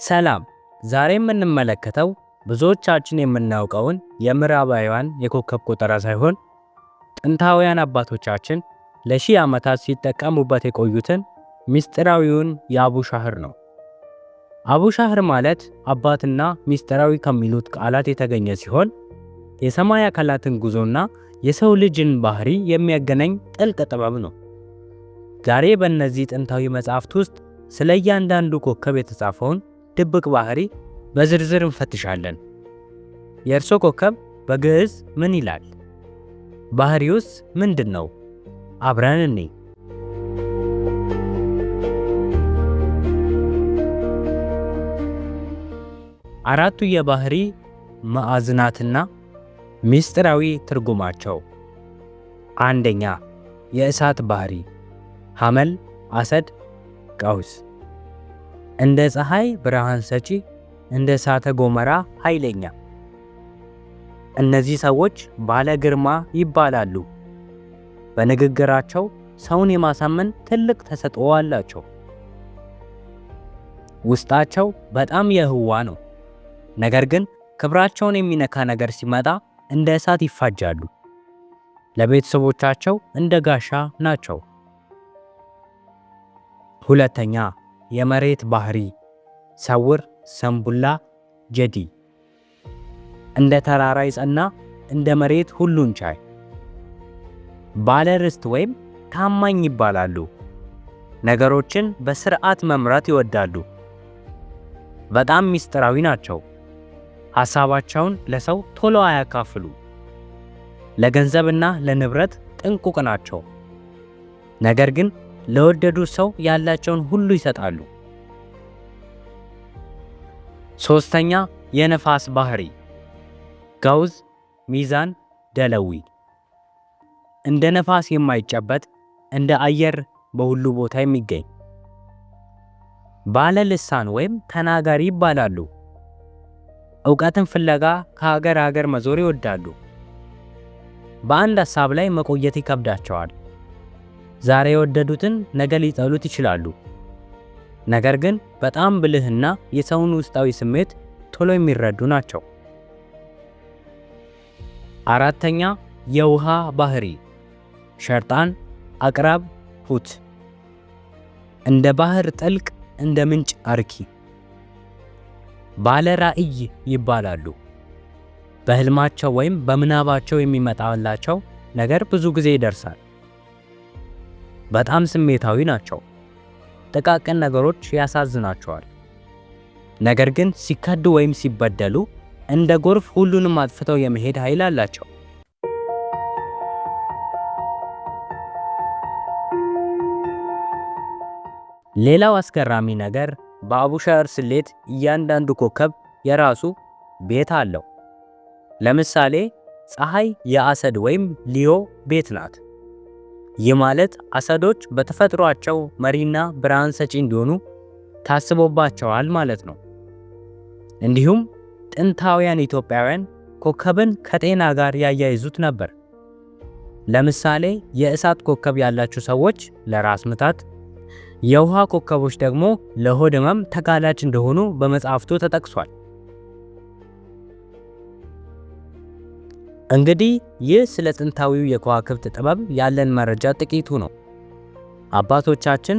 ሰላም። ዛሬ የምንመለከተው ብዙዎቻችን የምናውቀውን የምዕራባውያን የኮከብ ቆጠራ ሳይሆን ጥንታውያን አባቶቻችን ለሺህ ዓመታት ሲጠቀሙበት የቆዩትን ምስጢራዊውን የአቡሻህር ነው። አቡሻህር ማለት አባትና ምስጢራዊ ከሚሉት ቃላት የተገኘ ሲሆን የሰማይ አካላትን ጉዞና የሰው ልጅን ባህሪ የሚያገናኝ ጥልቅ ጥበብ ነው። ዛሬ በእነዚህ ጥንታዊ መጻሕፍት ውስጥ ስለ እያንዳንዱ ኮከብ የተጻፈውን ድብቅ ባህሪ በዝርዝር እንፈትሻለን። የእርሶ ኮከብ በግዕዝ ምን ይላል? ባህሪውስ ምንድነው? አብረን እንይ። አራቱ የባህሪ ማዕዝናትና ምስጢራዊ ትርጉማቸው። አንደኛ፣ የእሳት ባህሪ ሐመል፣ አሰድ፣ ቀውስ። እንደ ፀሐይ ብርሃን ሰጪ፣ እንደ እሳተ ገሞራ ኃይለኛ። እነዚህ ሰዎች ባለ ግርማ ይባላሉ። በንግግራቸው ሰውን የማሳመን ትልቅ ተሰጥኦ አላቸው። ውስጣቸው በጣም የህዋ ነው። ነገር ግን ክብራቸውን የሚነካ ነገር ሲመጣ እንደ እሳት ይፋጃሉ። ለቤተሰቦቻቸው እንደ ጋሻ ናቸው። ሁለተኛ፣ የመሬት ባህሪ ሰውር፣ ሰንቡላ፣ ጀዲ። እንደ ተራራ የጸና፣ እንደ መሬት ሁሉን ቻይ። ባለ ርስት ወይም ታማኝ ይባላሉ። ነገሮችን በስርዓት መምራት ይወዳሉ። በጣም ምስጢራዊ ናቸው። ሐሳባቸውን ለሰው ቶሎ አያካፍሉ። ለገንዘብና ለንብረት ጥንቁቅ ናቸው። ነገር ግን ለወደዱት ሰው ያላቸውን ሁሉ ይሰጣሉ። ሶስተኛ፣ የነፋስ ባህሪ ጋውዝ፣ ሚዛን፣ ደለዊ። እንደ ነፋስ የማይጨበጥ፣ እንደ አየር በሁሉ ቦታ የሚገኝ። ባለ ልሳን ወይም ተናጋሪ ይባላሉ። ዕውቀትን ፍለጋ ከሀገር ሀገር መዞር ይወዳሉ። በአንድ ሐሳብ ላይ መቆየት ይከብዳቸዋል። ዛሬ የወደዱትን ነገ ሊጠሉት ይችላሉ። ነገር ግን በጣም ብልህና የሰውን ውስጣዊ ስሜት ቶሎ የሚረዱ ናቸው። አራተኛ፣ የውሃ ባህሪ ሸርጣን፣ አቅራብ፣ ሁት። እንደ ባህር ጥልቅ፣ እንደ ምንጭ አርኪ። ባለ ራእይ ይባላሉ። በህልማቸው ወይም በምናባቸው የሚመጣላቸው ነገር ብዙ ጊዜ ይደርሳል። በጣም ስሜታዊ ናቸው። ጥቃቅን ነገሮች ያሳዝናቸዋል። ነገር ግን ሲከዱ ወይም ሲበደሉ እንደ ጎርፍ ሁሉንም አጥፍተው የመሄድ ኃይል አላቸው። ሌላው አስገራሚ ነገር በአቡሻህር ስሌት እያንዳንዱ ኮከብ የራሱ ቤት አለው። ለምሳሌ ፀሐይ የአሰድ ወይም ሊዮ ቤት ናት። ይህ ማለት አሰዶች በተፈጥሯቸው መሪና ብርሃን ሰጪ እንዲሆኑ ታስቦባቸዋል ማለት ነው። እንዲሁም ጥንታውያን ኢትዮጵያውያን ኮከብን ከጤና ጋር ያያይዙት ነበር። ለምሳሌ የእሳት ኮከብ ያላቸው ሰዎች ለራስ ምታት፣ የውሃ ኮከቦች ደግሞ ለሆድ ህመም ተጋላጭ እንደሆኑ በመጽሐፍቱ ተጠቅሷል። እንግዲህ ይህ ስለ ጥንታዊው የከዋክብት ጥበብ ያለን መረጃ ጥቂቱ ነው። አባቶቻችን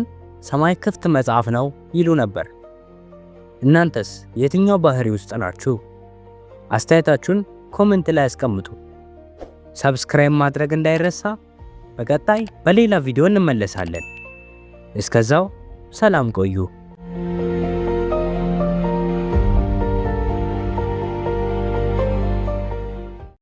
ሰማይ ክፍት መጽሐፍ ነው ይሉ ነበር። እናንተስ የትኛው ባህሪ ውስጥ ናችሁ? አስተያየታችሁን ኮሜንት ላይ አስቀምጡ። ሰብስክራይብ ማድረግ እንዳይረሳ። በቀጣይ በሌላ ቪዲዮ እንመለሳለን። እስከዛው ሰላም ቆዩ።